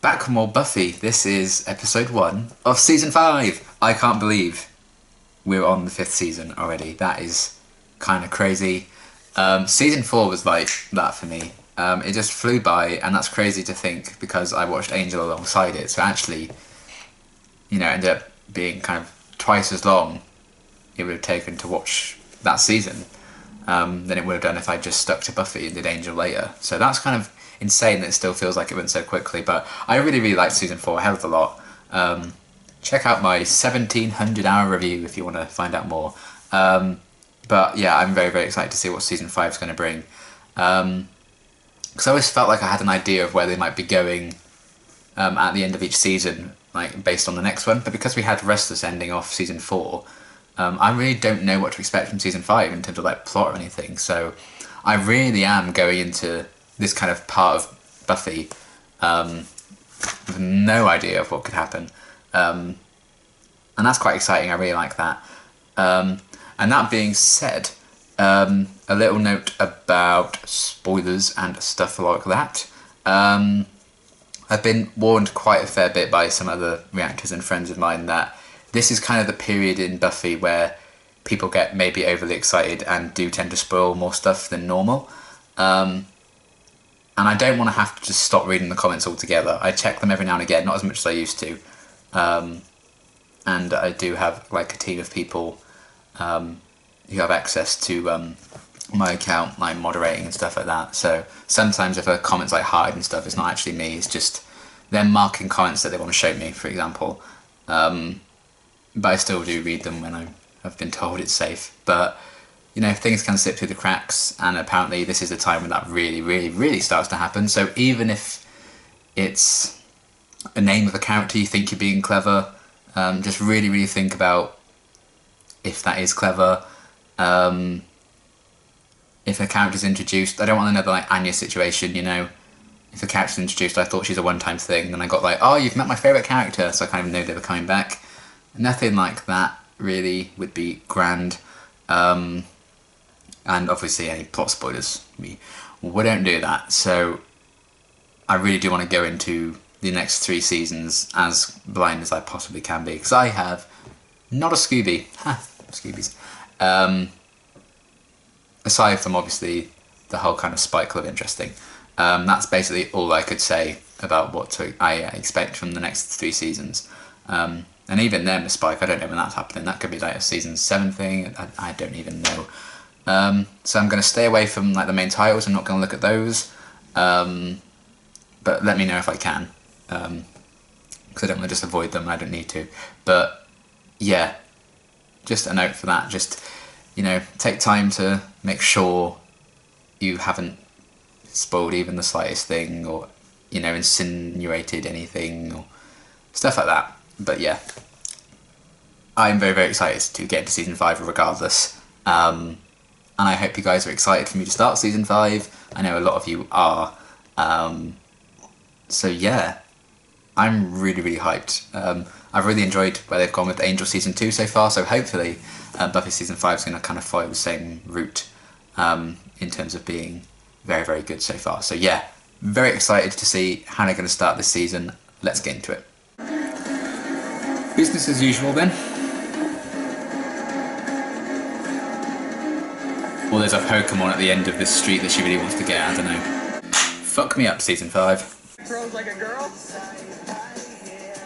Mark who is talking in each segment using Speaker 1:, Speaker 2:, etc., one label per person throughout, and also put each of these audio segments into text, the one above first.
Speaker 1: Back with more Buffy. This is episode 1 of season 5. I can't believe we're on the 5th season already. That is kind of crazy. Season 4 was like that for me. It just flew by, and that's crazy to think because I watched Angel alongside it. So actually, you know, it ended up being kind of twice as long it would have taken to watch that season than it would have done if I just stuck to Buffy and did Angel later. So that's kind of insane that it still feels like it went so quickly, but I really liked season 4 a hell of a lot. Check out my 1700 hour review if you want to find out more. But yeah, I'm very excited to see what season 5 is going to bring. Because I always felt like I had an idea of where they might be going at the end of each season, like based on the next one, but because we had Restless ending off season 4, I really don't know what to expect from season 5 in terms of like plot or anything, so I really am going into this kind of part of Buffy with no idea of what could happen, and that's quite exciting. I really like that. And that being said, a little note about spoilers and stuff like that. I've been warned quite a fair bit by some other reactors and friends of mine that this is kind of the period in Buffy where people get maybe overly excited and do tend to spoil more stuff than normal. And I don't want to have to just stop reading the comments altogether. I check them every now and again, not as much as I used to. And I do have like a team of people who have access to my account, like moderating and stuff like that. So sometimes if a comment's like hard and stuff, it's not actually me, it's just them marking comments that they want to show me, for example. But I still do read them when I've been told it's safe. But you know, things can slip through the cracks, and apparently this is the time when that really starts to happen. So even if it's a name of a character you think you're being clever, just really think about if that is clever. If a character's introduced, I don't want another like Anya situation, you know. If a character's introduced, I thought she's a one-time thing, then I got like, oh, you've met my favourite character, so I kind of knew they were coming back. Nothing like that really would be grand. And obviously any plot spoilers, we don't do that. So I really do want to go into the next 3 seasons as blind as I possibly can be, because I have not a Scooby. Ha, Scoobies. Aside from obviously the whole kind of Spike love interest thing. That's basically all I could say about what I expect from the next 3 seasons. And even then with Spike, I don't know when that's happening. That could be like a season 7 thing, I don't even know. So I'm going to stay away from like the main titles. I'm not going to look at those, but let me know if I can, because I don't want to just avoid them. I don't need to, but yeah, just a note for that. Just, you know, take time to make sure you haven't spoiled even the slightest thing, or you know, insinuated anything or stuff like that. But yeah, I'm very excited to get into season 5 regardless. And I hope you guys are excited for me to start season 5. I know a lot of you are. So yeah, I'm really hyped. I've really enjoyed where they've gone with Angel season 2 so far, so hopefully Buffy season 5 is going to kind of follow the same route in terms of being very good so far. So yeah, very excited to see how they're going to start this season. Let's get into it. Business as usual then. Well, there's a Pokemon at the end of this street that she really wants to get, I don't know. Fuck me up, season 5.
Speaker 2: Throws like a girl?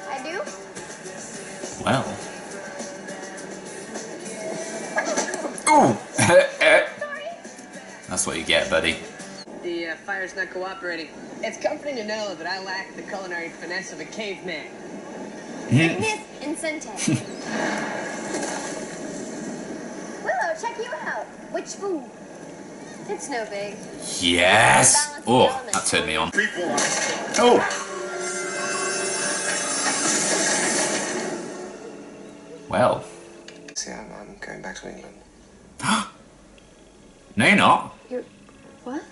Speaker 3: I do?
Speaker 1: Well. Ooh! That's what you get, buddy.
Speaker 2: The fire's not cooperating. It's comforting to know that I lack the culinary finesse of a caveman.
Speaker 3: Magnificent. Willow, check you out. Which food? It's no big.
Speaker 1: Yes! Oh, that turned me on. Oh! Well.
Speaker 4: See, I'm going back to England.
Speaker 1: No, you're not.
Speaker 3: You're... what?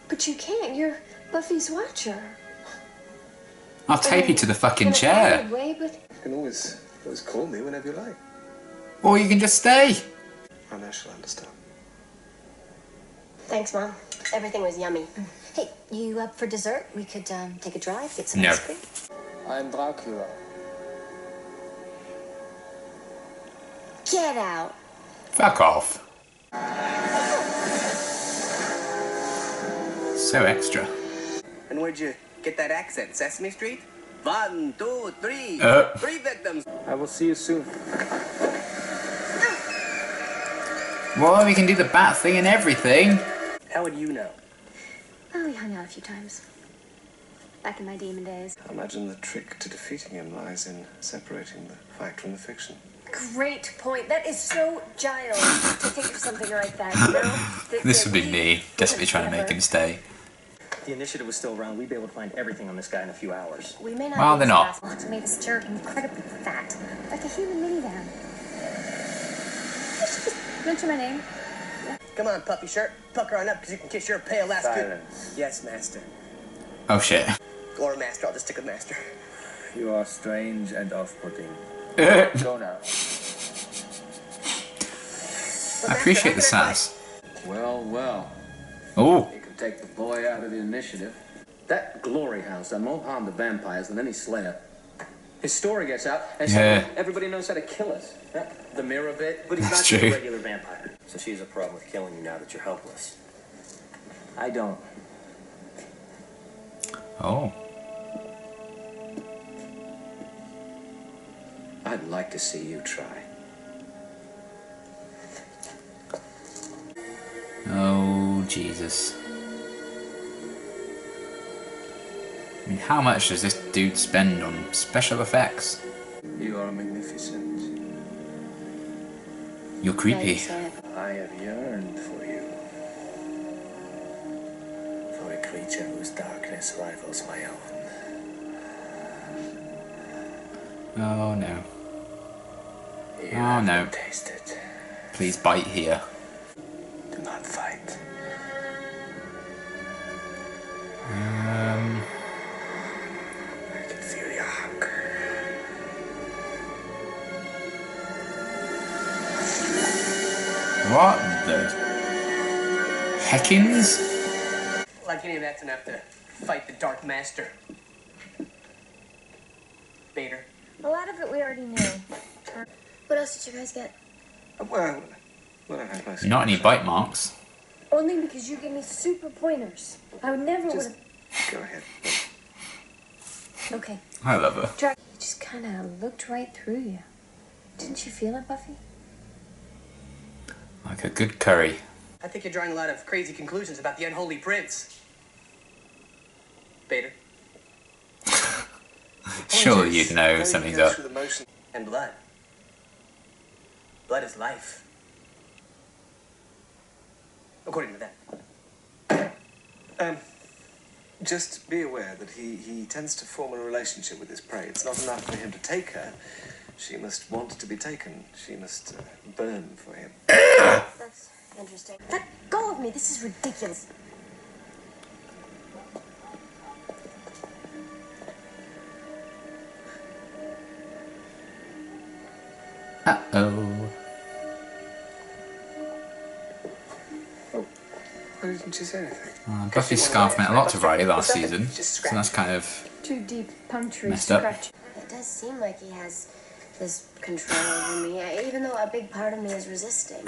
Speaker 3: But you can't. You're Buffy's watcher.
Speaker 1: I'll tape you to the fucking chair.
Speaker 3: Way, but...
Speaker 4: You can always call me whenever you like.
Speaker 1: Or you can just stay.
Speaker 4: I know she'll understand.
Speaker 3: Thanks, Mom. Everything was yummy. Hey, you up for dessert? We could take a drive, get some
Speaker 1: No.
Speaker 3: ice cream.
Speaker 5: I'm Dracula.
Speaker 3: Get out.
Speaker 1: Fuck off. So extra.
Speaker 2: And where'd you get that accent? Sesame Street? 1, 2, 3. 3 victims.
Speaker 5: I will see you soon.
Speaker 1: Well, we can do the bat thing and everything.
Speaker 2: How would you know?
Speaker 3: Oh, we hung out a few times. Back in my demon days.
Speaker 4: I imagine the trick to defeating him lies in separating the fact from the fiction.
Speaker 3: Great point. That is so Giles to think of something like that, you know?
Speaker 1: This would be me, desperately trying to make him stay.
Speaker 6: If the initiative was still around, we'd be able to find everything on this guy in a few hours.
Speaker 3: We may not
Speaker 1: Well,
Speaker 3: be
Speaker 1: they're
Speaker 3: as
Speaker 1: not.
Speaker 3: fast to make this jerk incredibly fat, like a human minivan. You should just mention my name.
Speaker 2: Come on, puppy shirt. Pucker on up, because you can kiss your pale ass.
Speaker 5: Silence.
Speaker 2: Yes, master.
Speaker 1: Oh shit.
Speaker 2: Or master. I'll just stick with master.
Speaker 5: You are strange and off-putting. Go now.
Speaker 1: I appreciate the sass.
Speaker 5: Well, well.
Speaker 1: Oh,
Speaker 5: You can take the boy out of the initiative. That glory house done more harm to vampires than any slayer. His story gets out, and
Speaker 1: Yeah.
Speaker 5: suddenly everybody knows how to kill us.
Speaker 6: The mirror bit, but he's
Speaker 1: That's
Speaker 6: not just
Speaker 1: true.
Speaker 6: a regular vampire. So she's a problem with killing you now that you're helpless.
Speaker 5: I don't.
Speaker 1: oh.
Speaker 5: I'd like to see you try.
Speaker 1: Oh, Jesus. I mean, how much does this dude spend on special effects?
Speaker 4: You are magnificent.
Speaker 1: You're creepy.
Speaker 5: I have yearned for you. For a creature whose darkness rivals my own.
Speaker 1: Oh no.
Speaker 5: You
Speaker 1: Oh,
Speaker 5: have
Speaker 1: no.
Speaker 5: to taste it.
Speaker 1: Please bite here.
Speaker 5: Do not fight. I can feel your hunger.
Speaker 1: What the heckins?
Speaker 2: Like any of that's enough to fight the Dark Master. Bader.
Speaker 3: A lot of it we already knew. What else did you guys get?
Speaker 4: Well, I've had most.
Speaker 1: Not any bite marks.
Speaker 3: Only because you gave me super pointers. I would never would
Speaker 4: Just
Speaker 3: have.
Speaker 4: go ahead.
Speaker 3: Okay.
Speaker 1: I love her.
Speaker 3: Drac just kind of looked right through you. Didn't you feel it, Buffy?
Speaker 1: Like a good curry.
Speaker 2: I think you're drawing a lot of crazy conclusions about the unholy prince. Bader.
Speaker 1: Surely you'd know
Speaker 4: How you
Speaker 1: something's
Speaker 4: go
Speaker 1: up.
Speaker 4: through the motion.
Speaker 2: And blood. Blood is life. According to that.
Speaker 4: Just be aware that he tends to form a relationship with his prey. It's not enough for him to take her. She must want to be taken. She must burn for him.
Speaker 3: That's interesting. Let go of me. This is ridiculous.
Speaker 1: Uh-oh.
Speaker 4: Why didn't you say anything?
Speaker 1: Buffy's scarf meant a lot to Riley last season, so that's kind of
Speaker 3: Too deep punctured
Speaker 1: messed up.
Speaker 3: It does seem like he has this control over me, even though a big part of me is resisting.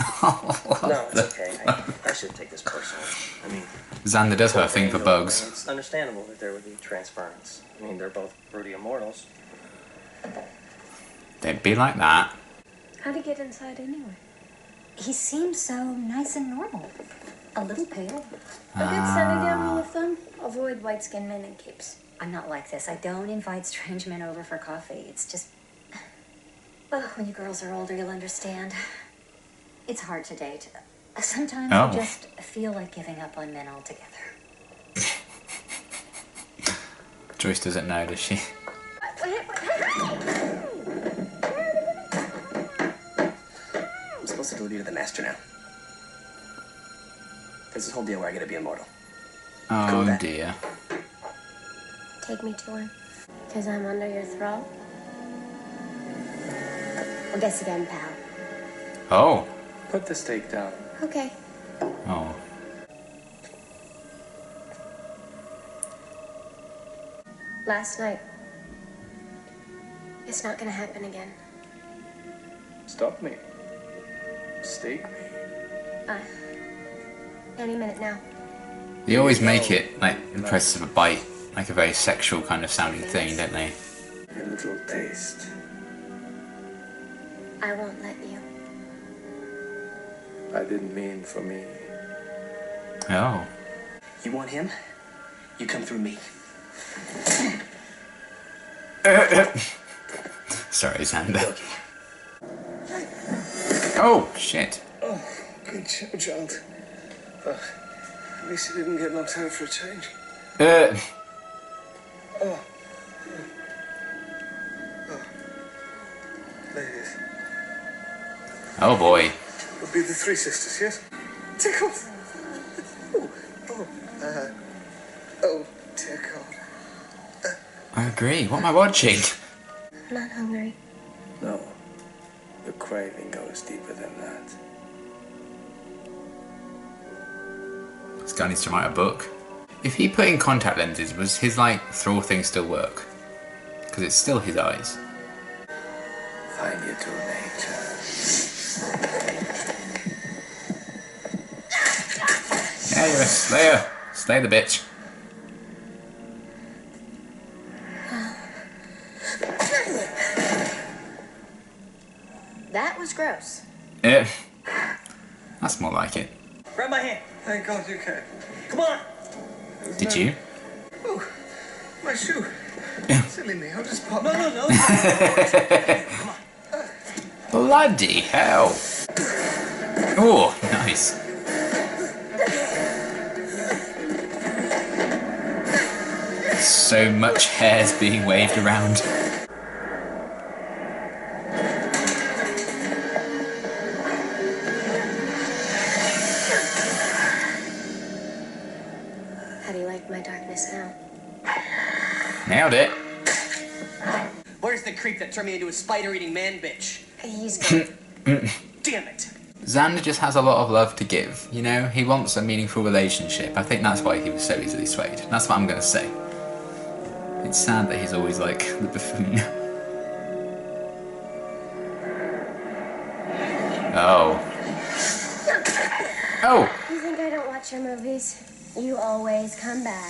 Speaker 6: No, it's okay. I shouldn't take this personally. I mean,
Speaker 1: Xander does have a thing for bugs.
Speaker 6: it's understandable that there would be transference. I mean, they're both broody immortals.
Speaker 1: Don't be like that.
Speaker 3: How'd he get inside anyway? He seems so nice and normal. A little pale. A good sunny down rule of thumb. Avoid white-skinned men and capes.
Speaker 7: I'm not like this. I don't invite strange men over for coffee. It's just,
Speaker 3: Well, when you girls are older, you'll understand.
Speaker 7: it's hard to date. Sometimes
Speaker 1: Oh.
Speaker 7: I just feel like giving up on men altogether.
Speaker 1: Joyce doesn't know, does she?
Speaker 2: I'm supposed to deliver you to the master now. There's this whole deal where I gotta be immortal.
Speaker 1: Oh
Speaker 2: that.
Speaker 1: dear.
Speaker 3: Take me to him. Because I'm under your thrall? Well, guess again, pal.
Speaker 1: Oh.
Speaker 5: Put the steak down.
Speaker 3: Okay.
Speaker 1: Oh.
Speaker 3: Last night. It's not gonna happen again.
Speaker 5: Stop me. Stake me.
Speaker 3: Any minute now.
Speaker 1: They always make it like in the process of a bite, like a very sexual kind of sounding thing, don't they?
Speaker 4: A little taste.
Speaker 3: I won't let you.
Speaker 4: I didn't mean for me.
Speaker 1: Oh.
Speaker 2: You want him? You come through me.
Speaker 1: Sorry, Xander. Oh, shit.
Speaker 4: Oh, good child. At least you didn't get knocked out for a change.
Speaker 1: Uh,
Speaker 4: Oh. Ladies.
Speaker 1: oh boy.
Speaker 4: Would be the three sisters, yes? Tickled. Oh, dear God.
Speaker 1: I agree. What am I watching?
Speaker 3: I'm not hungry.
Speaker 4: No, the craving goes deeper than that.
Speaker 1: This guy needs to write a book. If he put in contact lenses, was his like thrall thing still work? Because it's still his eyes.
Speaker 4: Find your true nature.
Speaker 1: Yeah, you're a slayer. Slay the bitch.
Speaker 3: That was gross.
Speaker 1: Yeah. That's more like it.
Speaker 2: Grab my hand.
Speaker 4: Thank God you came.
Speaker 2: Come on.
Speaker 1: Did you?
Speaker 4: Oh, my shoe. Silly me, I'll just pop.
Speaker 2: No.
Speaker 1: Bloody hell. Oh, nice. So much hair's being waved around.
Speaker 3: How do you like my darkness now?
Speaker 1: Nailed it.
Speaker 2: Where's the creep that turned me into a spider-eating man bitch?
Speaker 3: He's gone.
Speaker 2: Damn it.
Speaker 1: Xander just has a lot of love to give, you know? He wants a meaningful relationship. I think that's why he was so easily swayed. That's what I'm gonna say. It's sad that he's always like the buffoon. Oh. Oh!
Speaker 3: You think I don't watch your movies? You always come back.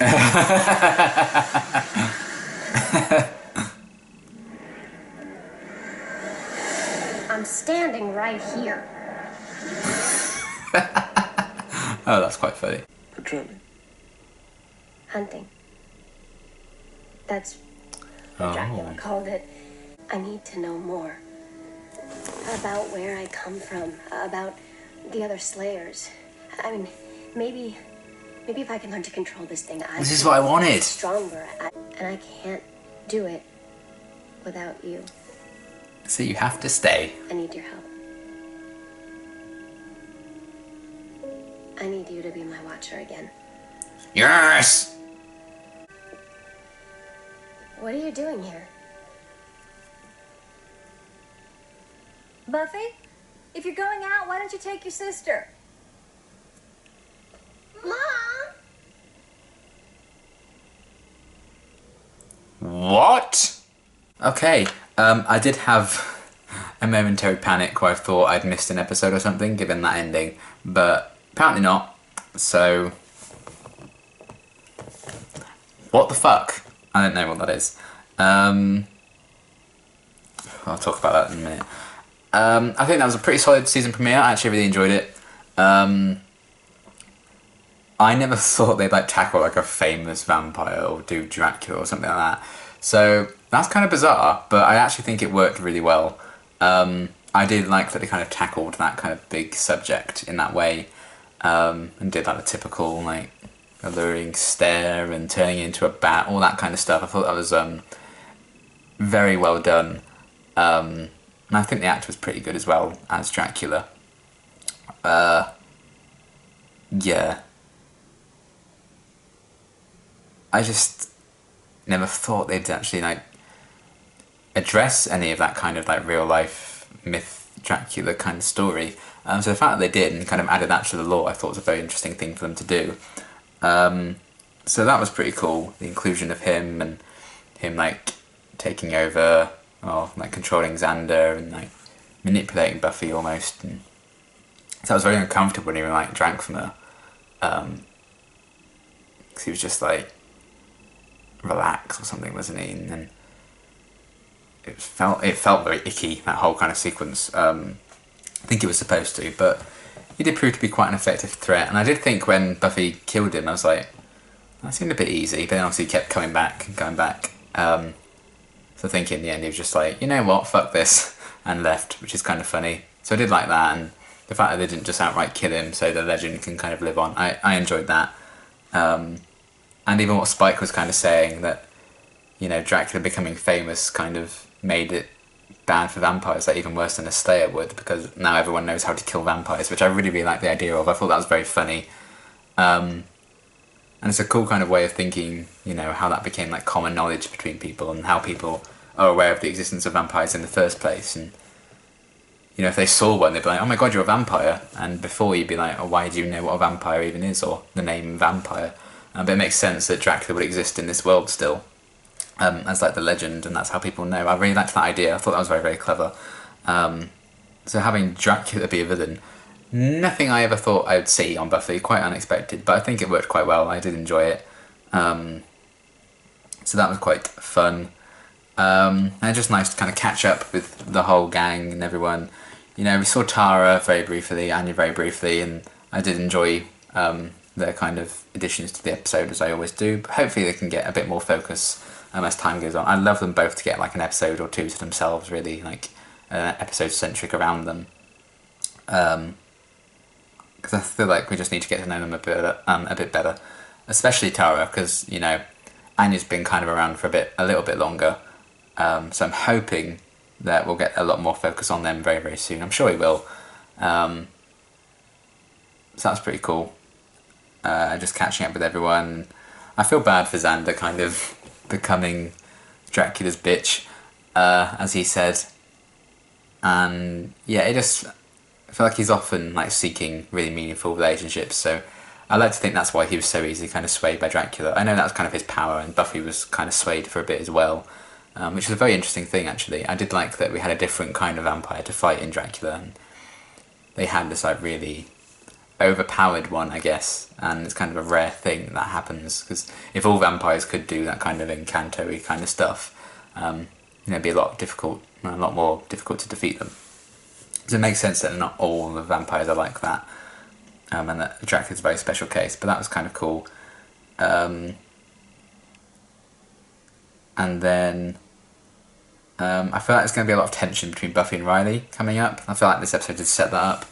Speaker 3: I'm standing right here.
Speaker 1: Oh, that's quite funny.
Speaker 4: Patrolling.
Speaker 3: Hunting. That's what Dracula called it. I need to know more. About where I come from. About the other Slayers. I mean, maybe if I can learn to control this thing,
Speaker 1: This is what I wanted.
Speaker 3: Stronger. And I can't do it without you.
Speaker 1: So you have to stay.
Speaker 3: I need your help. I need you to be my watcher again.
Speaker 1: Yes!
Speaker 3: What are you doing here?
Speaker 7: Buffy, if you're going out, why don't you take your sister?
Speaker 3: Mom!
Speaker 1: What? Okay, I did have a momentary panic where I thought I'd missed an episode or something, given that ending, but apparently not, so... What the fuck? I don't know what that is. I'll talk about that in a minute. I think that was a pretty solid season premiere. I actually really enjoyed it. I never thought they'd like tackle like a famous vampire or do Dracula or something like that. So that's kind of bizarre, but I actually think it worked really well. I did like that they kind of tackled that kind of big subject in that way, and did like the typical like alluring stare and turning into a bat, all that kind of stuff. I thought that was very well done. And I think the actor was pretty good as well as Dracula. Yeah. I just never thought they'd actually like address any of that kind of like real life myth Dracula kind of story. So the fact that they did and kind of added that to the lore, I thought was a very interesting thing for them to do. So that was pretty cool, the inclusion of him and him like taking over, or like controlling Xander and like manipulating Buffy almost. And so I was very uncomfortable when he like drank from her, because he was just like relaxed or something, wasn't he? And then it felt very icky, that whole kind of sequence. I think it was supposed to, but he did prove to be quite an effective threat. And I did think when Buffy killed him, I was like, that seemed a bit easy, but then obviously he kept coming back and going back. So I think in the end he was just like, you know what, fuck this, and left, which is kind of funny. So I did like that, and the fact that they didn't just outright kill him so the legend can kind of live on, I enjoyed that. And even what Spike was kind of saying, that, you know, Dracula becoming famous kind of made it bad for vampires, like even worse than a Slayer would, because now everyone knows how to kill vampires, which I really, really like the idea of. I thought that was very funny. And it's a cool kind of way of thinking, you know, how that became like common knowledge between people and how people are aware of the existence of vampires in the first place. And, you know, if they saw one, they'd be like, oh my god, you're a vampire. And before you'd be like, oh, why do you know what a vampire even is, or the name vampire? But it makes sense that Dracula would exist in this world still, as like the legend, and that's how people know. I really liked that idea. I thought that was very, very clever. So having Dracula be a villain, nothing I ever thought I would see on Buffy, quite unexpected, but I think it worked quite well. I did enjoy it. So that was quite fun. And just nice to kind of catch up with the whole gang and everyone. You know, we saw Tara very briefly, Anya very briefly, and I did enjoy their kind of additions to the episode, as I always do. But hopefully they can get a bit more focus as time goes on. I'd love them both to get like an episode or two to themselves, really, like episode centric around them. Because I feel like we just need to get to know them a bit better, especially Tara, because, you know, Anya's been kind of around for a little bit longer. So I'm hoping that we'll get a lot more focus on them very, very soon. I'm sure we will. So that's pretty cool. Just catching up with everyone. I feel bad for Xander kind of becoming Dracula's bitch, as he said. And yeah, I feel like he's often like seeking really meaningful relationships. So I like to think that's why he was so easily kind of swayed by Dracula. I know that was kind of his power, and Buffy was kind of swayed for a bit as well. Which is a very interesting thing, actually. I did like that we had a different kind of vampire to fight in Dracula, and they had this like really overpowered one, I guess, and it's kind of a rare thing that happens, because if all vampires could do that kind of incanto-y kind of stuff, you know, it'd be a lot more difficult to defeat them. So it makes sense that not all the vampires are like that, and that Dracula's a very special case, but that was kind of cool. And then I feel like there's going to be a lot of tension between Buffy and Riley coming up. I feel like this episode did set that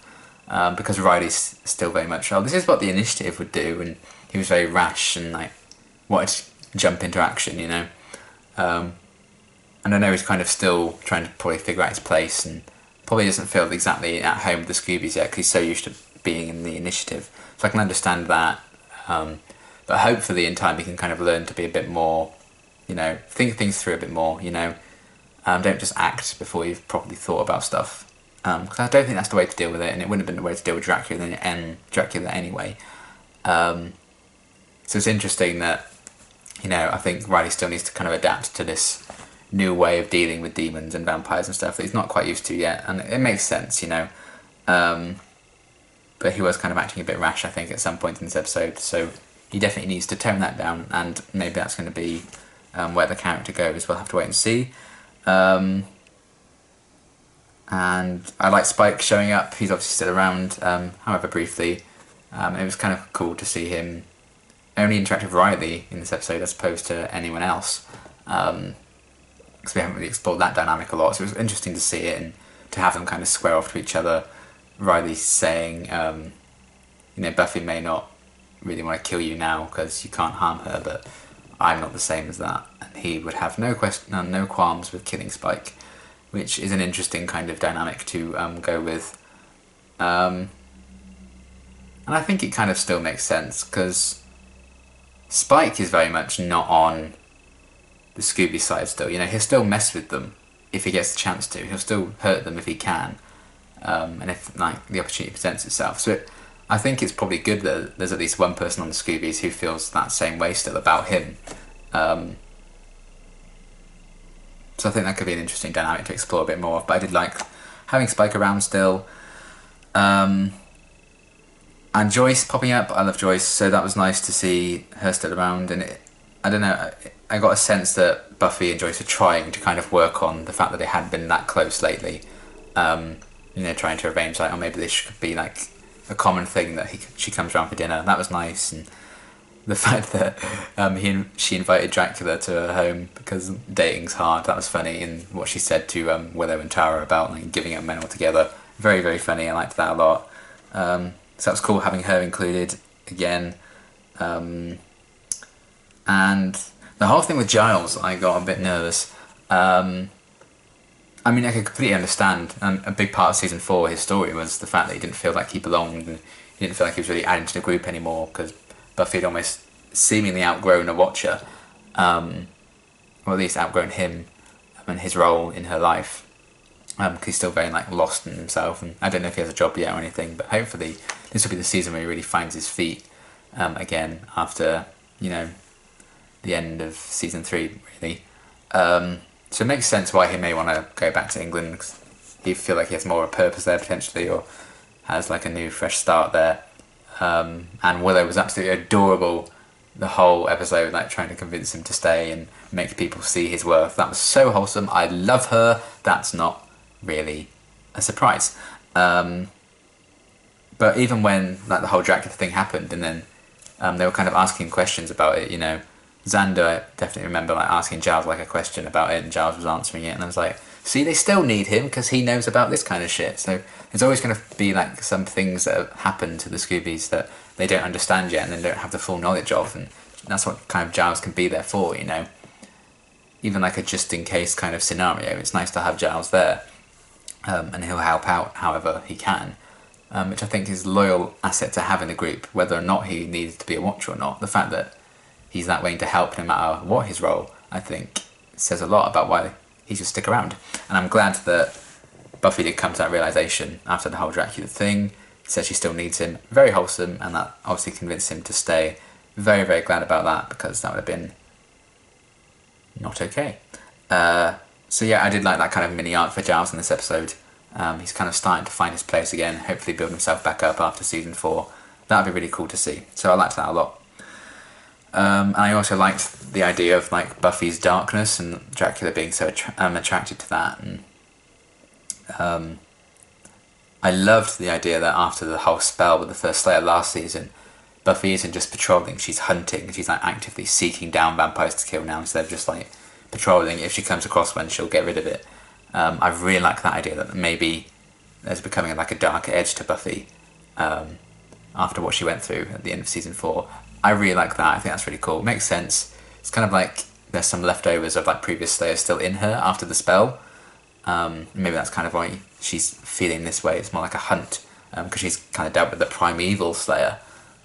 Speaker 1: up, because Riley's still very much, oh, this is what the initiative would do, and he was very rash and like wanted to jump into action, you know. And I know he's kind of still trying to probably figure out his place, and probably doesn't feel exactly at home with the Scoobies yet, because he's so used to being in the initiative. So I can understand that, but hopefully in time he can kind of learn to be a bit more, you know, think things through a bit more, you know. Don't just act before you've properly thought about stuff. Because I don't think that's the way to deal with it, and it wouldn't have been the way to deal with Dracula anyway. So it's interesting that, you know, I think Riley still needs to kind of adapt to this new way of dealing with demons and vampires and stuff that he's not quite used to yet, and it makes sense, you know. But he was kind of acting a bit rash, I think, at some point in this episode, so he definitely needs to tone that down, and maybe that's going to be where the character goes. We'll have to wait and see. And I like Spike showing up. He's obviously still around, however briefly. It was kind of cool to see him only interact with Riley in this episode as opposed to anyone else, because we haven't really explored that dynamic a lot. So it was interesting to see it and to have them kind of square off to each other. Riley saying, you know, Buffy may not really want to kill you now because you can't harm her, but I'm not the same as that. And he would have no qualms with killing Spike, which is an interesting kind of dynamic to go with. And I think it kind of still makes sense, because Spike is very much not on the Scooby side still. You know, he'll still mess with them if he gets the chance to. He'll still hurt them if he can, and if like the opportunity presents itself. So I think it's probably good that there's at least one person on the Scoobies who feels that same way still about him. So I think that could be an interesting dynamic to explore a bit more. But I did like having Spike around still. And Joyce popping up. I love Joyce, so that was nice to see her still around. And I don't know, I got a sense that Buffy and Joyce are trying to kind of work on the fact that they hadn't been that close lately. Trying to arrange like, oh, maybe this should be like a common thing that she comes around for dinner. That was nice. And the fact that she invited Dracula to her home because dating's hard, that was funny. And what she said to Willow and Tara about like giving up men altogether, very, very funny. I liked that a lot. So that was cool having her included again. And the whole thing with Giles, I got a bit nervous. I mean, I could completely understand. A big part of season 4, his story was the fact that he didn't feel like he belonged, and he didn't feel like he was really adding to the group anymore because Buffy had almost seemingly outgrown a Watcher, or at least outgrown him and his role in her life. Because he's still very like lost in himself, and I don't know if he has a job yet or anything. But hopefully, this will be the season where he really finds his feet again after the end of season 3, really. So it makes sense why he may want to go back to England, because he feel like he has more of a purpose there potentially, or has like a new fresh start there. And Willow was absolutely adorable the whole episode, like trying to convince him to stay and make people see his worth. That was so wholesome. I love her. That's not really a surprise. But even when like the whole Dracula thing happened, and then they were kind of asking questions about it, Xander, I definitely remember like asking Giles like a question about it, and Giles was answering it, and I was like, see, they still need him because he knows about this kind of shit. So there's always going to be like some things that have happened to the Scoobies that they don't understand yet and they don't have the full knowledge of, and that's what kind of Giles can be there for, even like a just in case kind of scenario. It's nice to have Giles there, and he'll help out however he can, which I think is a loyal asset to have in the group, whether or not he needs to be a Watcher or not. The fact that he's that willing to help no matter what his role, I think says a lot about why he should stick around. And I'm glad that Buffy did come to that realisation after the whole Dracula thing. He said she still needs him. Very wholesome, and that obviously convinced him to stay. Very, very glad about that, because that would have been not okay. So yeah, I did like that kind of mini arc for Giles in this episode. He's kind of starting to find his place again, hopefully build himself back up after season 4. That would be really cool to see. So I liked that a lot. And I also liked the idea of like Buffy's darkness and Dracula being so attracted to that. And I loved the idea that after the whole spell with the first Slayer last season, Buffy isn't just patrolling, she's hunting. She's like actively seeking down vampires to kill now, instead of just like patrolling. If she comes across one, she'll get rid of it. I really like that idea that maybe there's becoming like a darker edge to Buffy after what she went through at the end of season 4. I really like that. I think that's really cool. It makes sense. It's kind of like there's some leftovers of like previous Slayers still in her after the spell. Maybe that's kind of why she's feeling this way. It's more like a hunt, because she's kind of dealt with the primeval Slayer.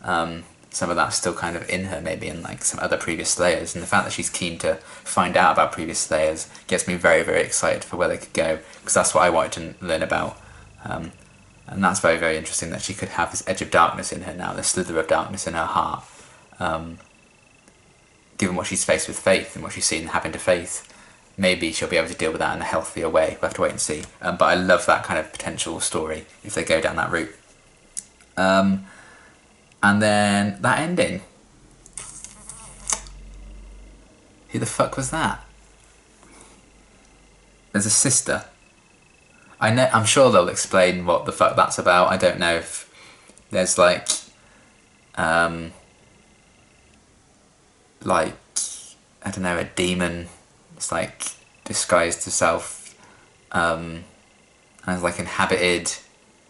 Speaker 1: Some of that's still kind of in her, maybe, and like some other previous Slayers. And the fact that she's keen to find out about previous Slayers gets me very, very excited for where they could go, because that's what I wanted to learn about. And that's very, very interesting that she could have this edge of darkness in her now, this slither of darkness in her heart. Given what she's faced with Faith and what she's seen happen to Faith, maybe she'll be able to deal with that in a healthier way. We'll have to wait and see. But I love that kind of potential story if they go down that route. And then that ending. Who the fuck was that? There's a sister. I'm sure they'll explain what the fuck that's about. I don't know if there's like I don't know, a demon. It's like disguised herself and has like inhabited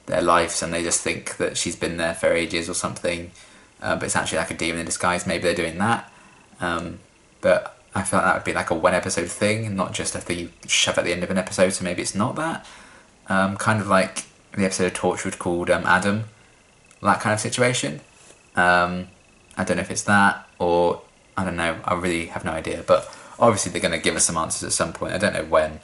Speaker 1: their lives, and they just think that she's been there for ages or something. But it's actually like a demon in disguise. Maybe they're doing that. But I feel like that would be like a 1 episode thing, and not just a thing you shove at the end of an episode. So maybe it's not that. Kind of like the episode of Torchwood called Adam. That kind of situation. I don't know if it's that, or I don't know. I really have no idea. But obviously they're going to give us some answers at some point. I don't know when.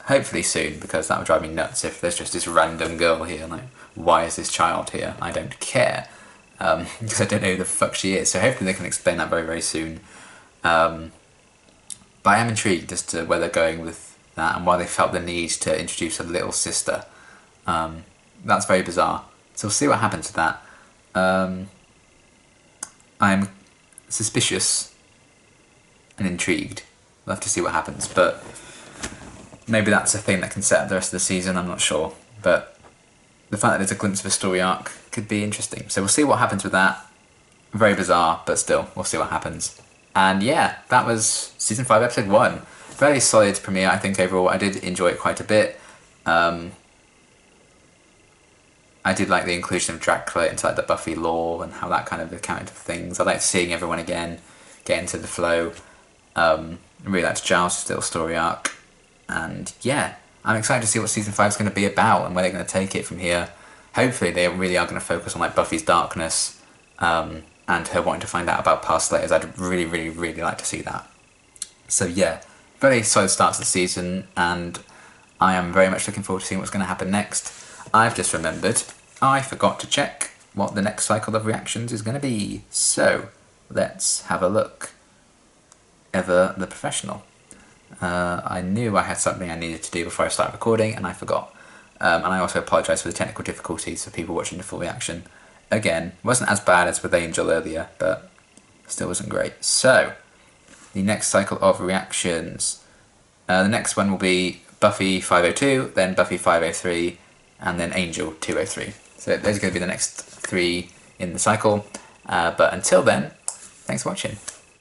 Speaker 1: Hopefully soon, because that would drive me nuts if there's just this random girl here. Like, why is this child here? I don't care. Because I don't know who the fuck she is. So hopefully they can explain that very, very soon. But But I am intrigued as to where they're going with that and why they felt the need to introduce a little sister. That's very bizarre. So we'll see what happens with that. I'm suspicious and intrigued. We'll have to see what happens, but maybe that's a thing that can set up the rest of the season, I'm not sure. But the fact that there's a glimpse of a story arc could be interesting. So we'll see what happens with that. Very bizarre, but still, we'll see what happens. And yeah, that was Season 5, Episode 1. Very solid premiere, I think, overall. I did enjoy it quite a bit. I did like the inclusion of Dracula into like the Buffy lore and how that kind of accounted for things. I liked seeing everyone again, get into the flow. I really liked Giles' little story arc. And yeah, I'm excited to see what Season 5 is going to be about and where they're going to take it from here. Hopefully they really are going to focus on like Buffy's darkness and her wanting to find out about past Slayers. I'd really, really, really like to see that. So yeah, very solid start to the season, and I am very much looking forward to seeing what's going to happen next. I've just remembered I forgot to check what the next cycle of reactions is going to be. So let's have a look. Ever the Professional. I knew I had something I needed to do before I started recording, and I forgot. And I also apologise for the technical difficulties for people watching the full reaction. Again, wasn't as bad as with Angel earlier, but still wasn't great. So, the next cycle of reactions. The next one will be Buffy 502, then Buffy 503, and then Angel 203. So those are going to be the next 3 in the cycle. But until then, thanks for watching.